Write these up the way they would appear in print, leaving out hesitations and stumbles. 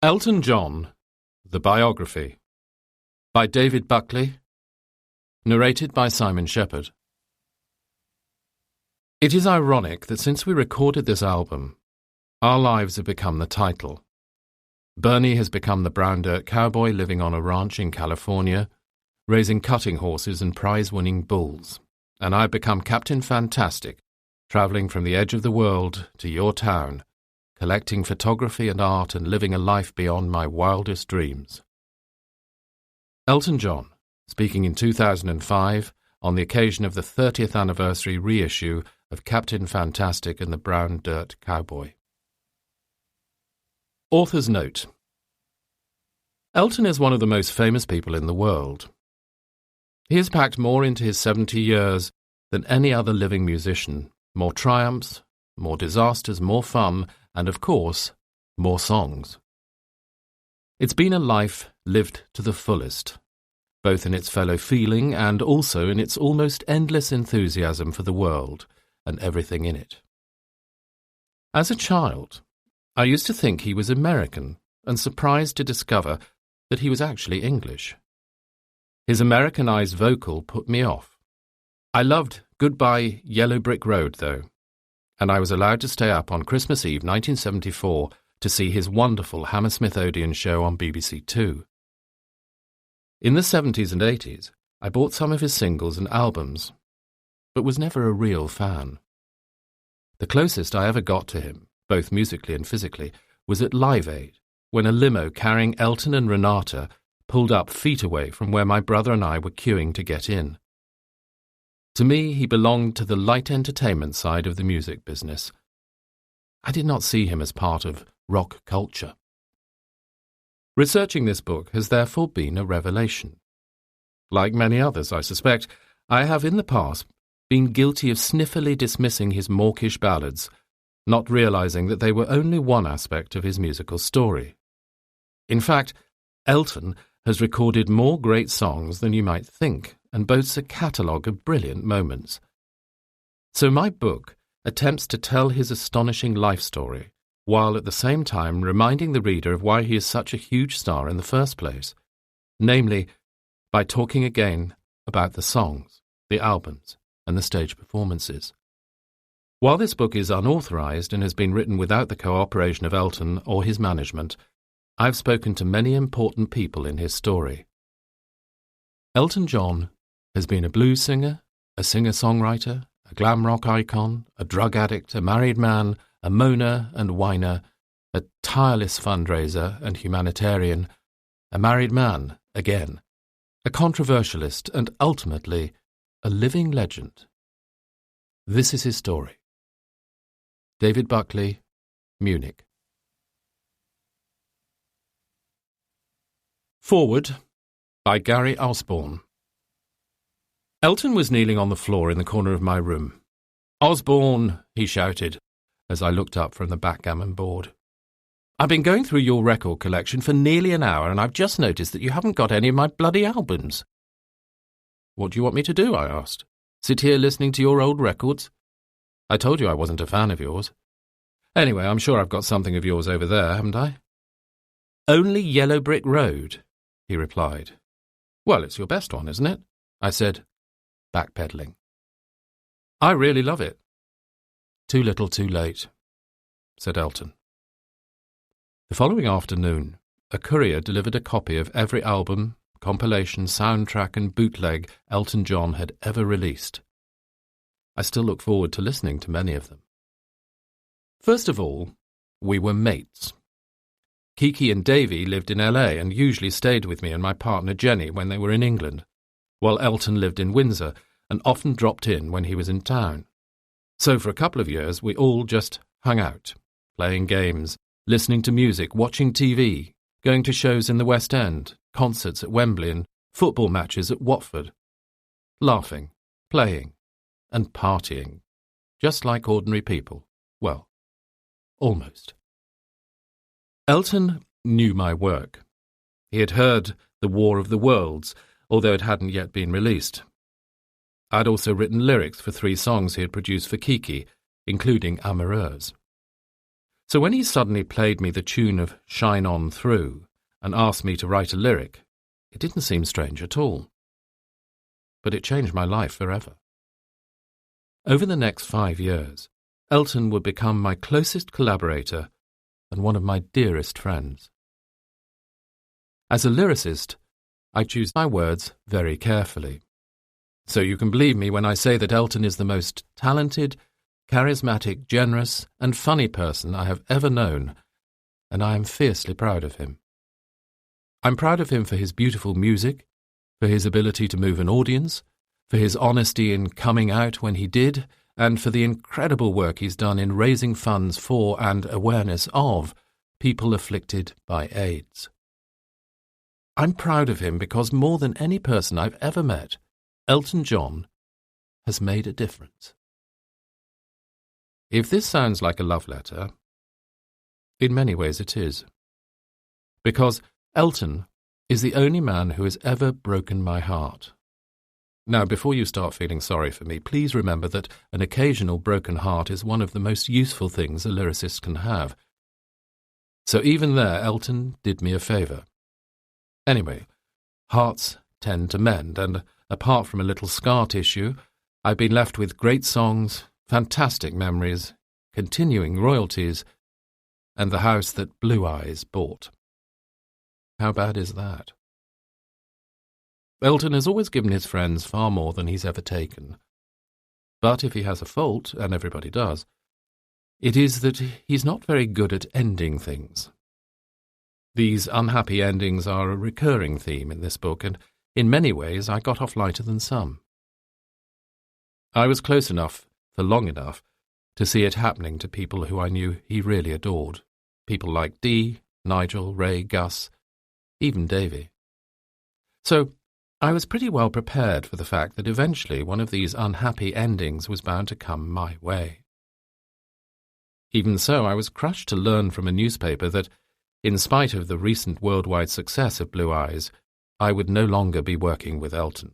Elton John, The Biography, by David Buckley, narrated by Simon Shepherd. It is ironic that since we recorded this album, our lives have become the title. Bernie has become the brown dirt cowboy living on a ranch in California, raising cutting horses and prize-winning bulls, and I've become Captain Fantastic, travelling from the edge of the world to your town, collecting photography and art and living a life beyond my wildest dreams. Elton John, speaking in 2005 on the occasion of the 30th anniversary reissue of Captain Fantastic and the Brown Dirt Cowboy. Author's note. Elton is one of the most famous people in the world. He has packed more into his 70 years than any other living musician, more triumphs, more disasters, more fun, and, of course, more songs. It's been a life lived to the fullest, both in its fellow feeling and also in its almost endless enthusiasm for the world and everything in it. As a child, I used to think he was American and surprised to discover that he was actually English. His Americanized vocal put me off. I loved Goodbye Yellow Brick Road, though, and I was allowed to stay up on Christmas Eve 1974 to see his wonderful Hammersmith Odeon show on BBC Two. In the 70s and 80s, I bought some of his singles and albums, but was never a real fan. The closest I ever got to him, both musically and physically, was at Live Aid, when a limo carrying Elton and Renata pulled up feet away from where my brother and I were queuing to get in. To me, he belonged to the light entertainment side of the music business. I did not see him as part of rock culture. Researching this book has therefore been a revelation. Like many others, I suspect, I have in the past been guilty of sniffily dismissing his mawkish ballads, not realizing that they were only one aspect of his musical story. In fact, Elton has recorded more great songs than you might think, and boasts a catalogue of brilliant moments. So my book attempts to tell his astonishing life story, while at the same time reminding the reader of why he is such a huge star in the first place, namely, by talking again about the songs, the albums, and the stage performances. While this book is unauthorized and has been written without the cooperation of Elton or his management, I've spoken to many important people in his story. Elton John has been a blues singer, a singer-songwriter, a glam rock icon, a drug addict, a married man, a moaner and whiner, a tireless fundraiser and humanitarian, a married man, again, a controversialist and ultimately a living legend. This is his story. David Buckley, Munich. Forward by Gary Osborne. Elton was kneeling on the floor in the corner of my room. "Osborne," he shouted, as I looked up from the backgammon board. "I've been going through your record collection for nearly an hour, and I've just noticed that you haven't got any of my bloody albums." "What do you want me to do?" I asked. "Sit here listening to your old records? I told you I wasn't a fan of yours. Anyway, I'm sure I've got something of yours over there, haven't I?" "Only Yellow Brick Road," he replied. "Well, it's your best one, isn't it?" I said, backpedaling. "I really love it." "Too little, too late," said Elton. The following afternoon, a courier delivered a copy of every album, compilation, soundtrack and bootleg Elton John had ever released. I still look forward to listening to many of them. First of all, we were mates. Kiki and Davy lived in LA and usually stayed with me and my partner Jenny when they were in England, while Elton lived in Windsor and often dropped in when he was in town. So for a couple of years we all just hung out, playing games, listening to music, watching TV, going to shows in the West End, concerts at Wembley and football matches at Watford, laughing, playing, and partying, just like ordinary people. Well, almost. Elton knew my work. He had heard The War of the Worlds, although it hadn't yet been released. I'd also written lyrics for 3 songs he had produced for Kiki, including Amoureuse. So when he suddenly played me the tune of Shine On Through and asked me to write a lyric, it didn't seem strange at all. But it changed my life forever. Over the next 5 years, Elton would become my closest collaborator and one of my dearest friends. As a lyricist, I choose my words very carefully. So you can believe me when I say that Elton is the most talented, charismatic, generous, and funny person I have ever known, and I am fiercely proud of him. I'm proud of him for his beautiful music, for his ability to move an audience, for his honesty in coming out when he did, and for the incredible work he's done in raising funds for and awareness of people afflicted by AIDS. I'm proud of him because more than any person I've ever met, Elton John has made a difference. If this sounds like a love letter, in many ways it is. Because Elton is the only man who has ever broken my heart. Now, before you start feeling sorry for me, please remember that an occasional broken heart is one of the most useful things a lyricist can have. So even there, Elton did me a favour. Anyway, hearts tend to mend, and apart from a little scar tissue, I've been left with great songs, fantastic memories, continuing royalties, and the house that Blue Eyes bought. How bad is that? Elton has always given his friends far more than he's ever taken. But if he has a fault, and everybody does, it is that he's not very good at ending things. These unhappy endings are a recurring theme in this book, and in many ways I got off lighter than some. I was close enough, for long enough, to see it happening to people who I knew he really adored. People like Dee, Nigel, Ray, Gus, even Davy. So I was pretty well prepared for the fact that eventually one of these unhappy endings was bound to come my way. Even so, I was crushed to learn from a newspaper that, in spite of the recent worldwide success of Blue Eyes, I would no longer be working with Elton.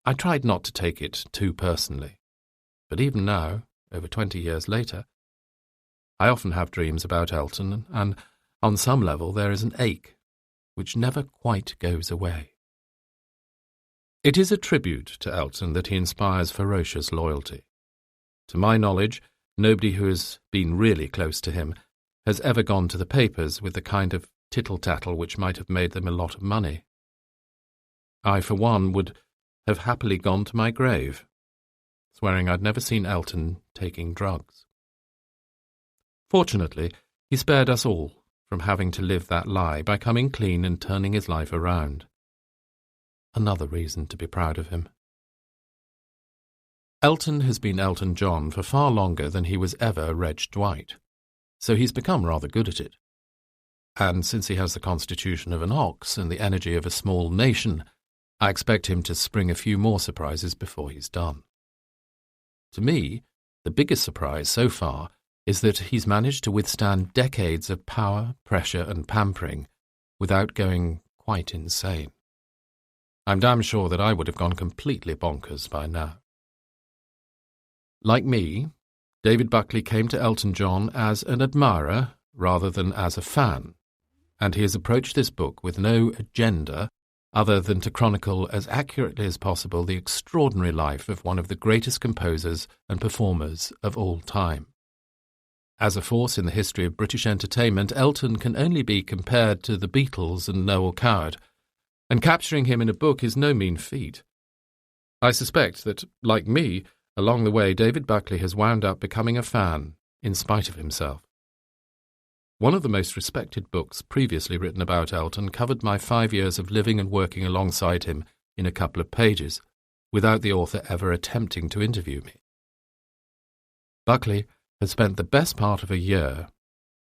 I tried not to take it too personally, but even now, over 20 years later, I often have dreams about Elton, and on some level there is an ache which never quite goes away. It is a tribute to Elton that he inspires ferocious loyalty. To my knowledge, nobody who has been really close to him has ever gone to the papers with the kind of tittle-tattle which might have made them a lot of money. I, for one, would have happily gone to my grave, swearing I'd never seen Elton taking drugs. Fortunately, he spared us all from having to live that lie by coming clean and turning his life around. Another reason to be proud of him. Elton has been Elton John for far longer than he was ever Reg Dwight, so he's become rather good at it. And since he has the constitution of an ox and the energy of a small nation, I expect him to spring a few more surprises before he's done. To me, the biggest surprise so far is that he's managed to withstand decades of power, pressure and pampering without going quite insane. I'm damn sure that I would have gone completely bonkers by now. Like me, David Buckley came to Elton John as an admirer rather than as a fan, and he has approached this book with no agenda other than to chronicle as accurately as possible the extraordinary life of one of the greatest composers and performers of all time. As a force in the history of British entertainment, Elton can only be compared to the Beatles and Noel Coward, and capturing him in a book is no mean feat. I suspect that, like me, along the way David Buckley has wound up becoming a fan, in spite of himself. One of the most respected books previously written about Elton covered my 5 years of living and working alongside him in a couple of pages, without the author ever attempting to interview me. Buckley had spent the best part of a year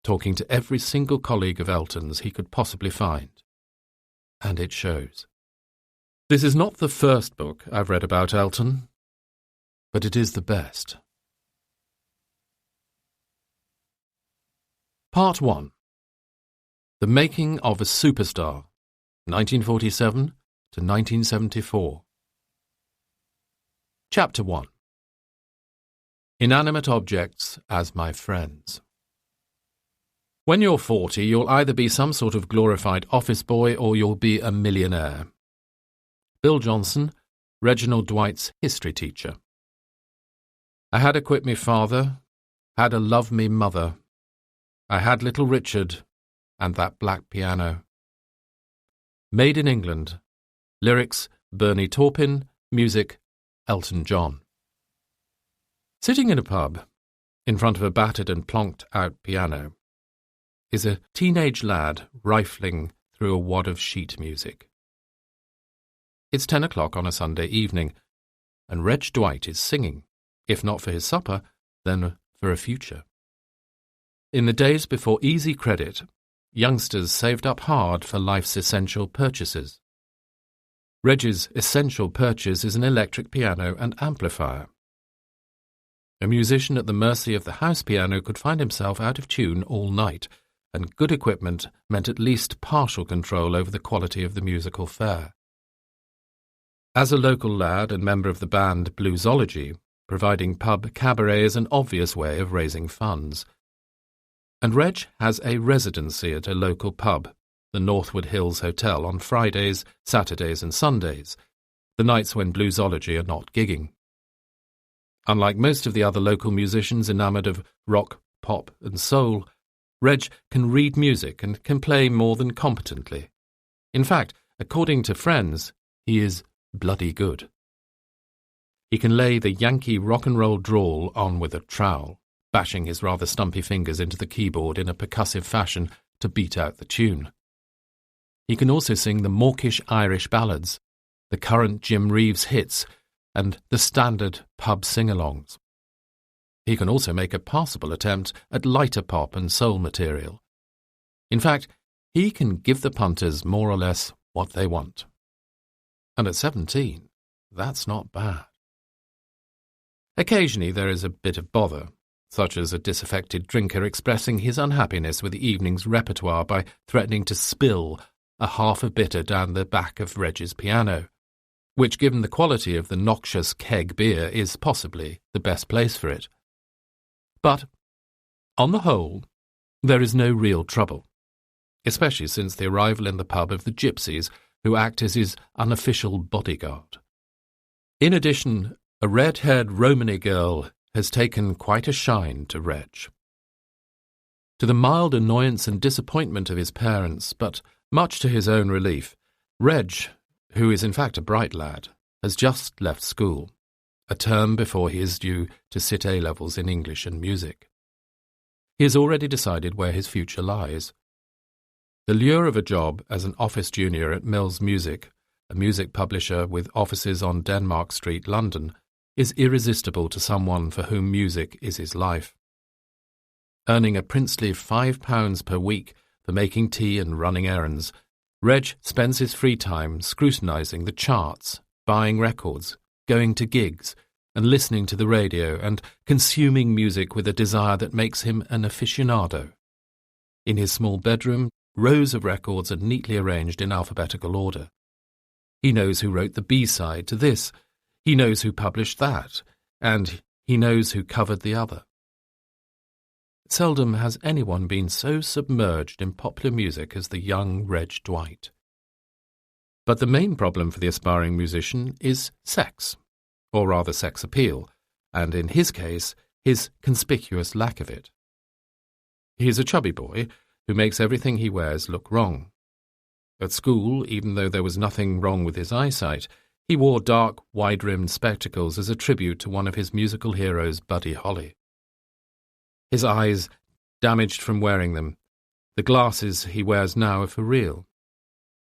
talking to every single colleague of Elton's he could possibly find. And it shows. This is not the first book I've read about Elton, but it is the best. Part 1. The Making of a Superstar, 1947 to 1974. Chapter 1. Inanimate Objects as My Friends. When you're 40, you'll either be some sort of glorified office boy or you'll be a millionaire. Bill Johnson, Reginald Dwight's history teacher. I had a quit me father, had a love me mother. I had little Richard and that black piano. Made in England. Lyrics, Bernie Taupin. Music, Elton John. Sitting in a pub, in front of a battered and plonked-out piano, is a teenage lad rifling through a wad of sheet music. It's 10 o'clock on a Sunday evening, and Reg Dwight is singing, if not for his supper, then for a future. In the days before easy credit, youngsters saved up hard for life's essential purchases. Reg's essential purchase is an electric piano and amplifier. A musician at the mercy of the house piano could find himself out of tune all night, and good equipment meant at least partial control over the quality of the musical fare. As a local lad and member of the band Bluesology, providing pub cabaret is an obvious way of raising funds. And Reg has a residency at a local pub, the Northwood Hills Hotel, on Fridays, Saturdays and Sundays, the nights when Bluesology are not gigging. Unlike most of the other local musicians enamoured of rock, pop and soul, Reg can read music and can play more than competently. In fact, according to friends, he is bloody good. He can lay the Yankee rock and roll drawl on with a trowel, bashing his rather stumpy fingers into the keyboard in a percussive fashion to beat out the tune. He can also sing the mawkish Irish ballads, the current Jim Reeves hits, and the standard pub sing-alongs. He can also make a passable attempt at lighter pop and soul material. In fact, he can give the punters more or less what they want. And at 17, that's not bad. Occasionally there is a bit of bother, such as a disaffected drinker expressing his unhappiness with the evening's repertoire by threatening to spill a half a bitter down the back of Reg's piano, which, given the quality of the noxious keg beer, is possibly the best place for it. But, on the whole, there is no real trouble, especially since the arrival in the pub of the gypsies who act as his unofficial bodyguard. In addition, a red-haired Romany girl has taken quite a shine to Reg. To the mild annoyance and disappointment of his parents, but much to his own relief, Reg, who is in fact a bright lad, has just left school, a term before he is due to sit A-levels in English and music. He has already decided where his future lies. The lure of a job as an office junior at Mills Music, a music publisher with offices on Denmark Street, London, is irresistible to someone for whom music is his life. Earning a princely £5 per week for making tea and running errands, Reg spends his free time scrutinising the charts, buying records, going to gigs, and listening to the radio and consuming music with a desire that makes him an aficionado. In his small bedroom, rows of records are neatly arranged in alphabetical order. He knows who wrote the B-side to this, he knows who published that, and he knows who covered the other. Seldom has anyone been so submerged in popular music as the young Reg Dwight. But the main problem for the aspiring musician is sex, or rather sex appeal, and in his case, his conspicuous lack of it. He is a chubby boy who makes everything he wears look wrong. At school, even though there was nothing wrong with his eyesight, he wore dark, wide-rimmed spectacles as a tribute to one of his musical heroes, Buddy Holly. His eyes, damaged from wearing them, the glasses he wears now are for real.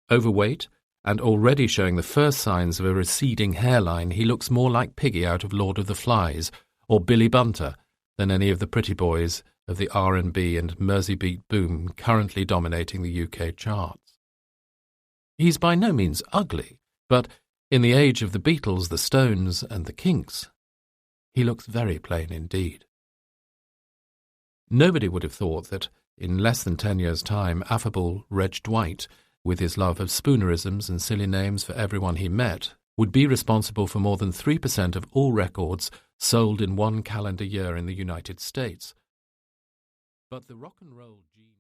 Overweight, and already showing the first signs of a receding hairline, he looks more like Piggy out of Lord of the Flies, or Billy Bunter, than any of the pretty boys of the R&B and Merseybeat boom currently dominating the UK charts. He's by no means ugly, but in the age of the Beatles, the Stones and the Kinks, he looks very plain indeed. Nobody would have thought that, in less than 10 years' time, affable Reg Dwight, with his love of spoonerisms and silly names for everyone he met, would be responsible for more than 3% of all records sold in one calendar year in the United States. But the rock and roll gene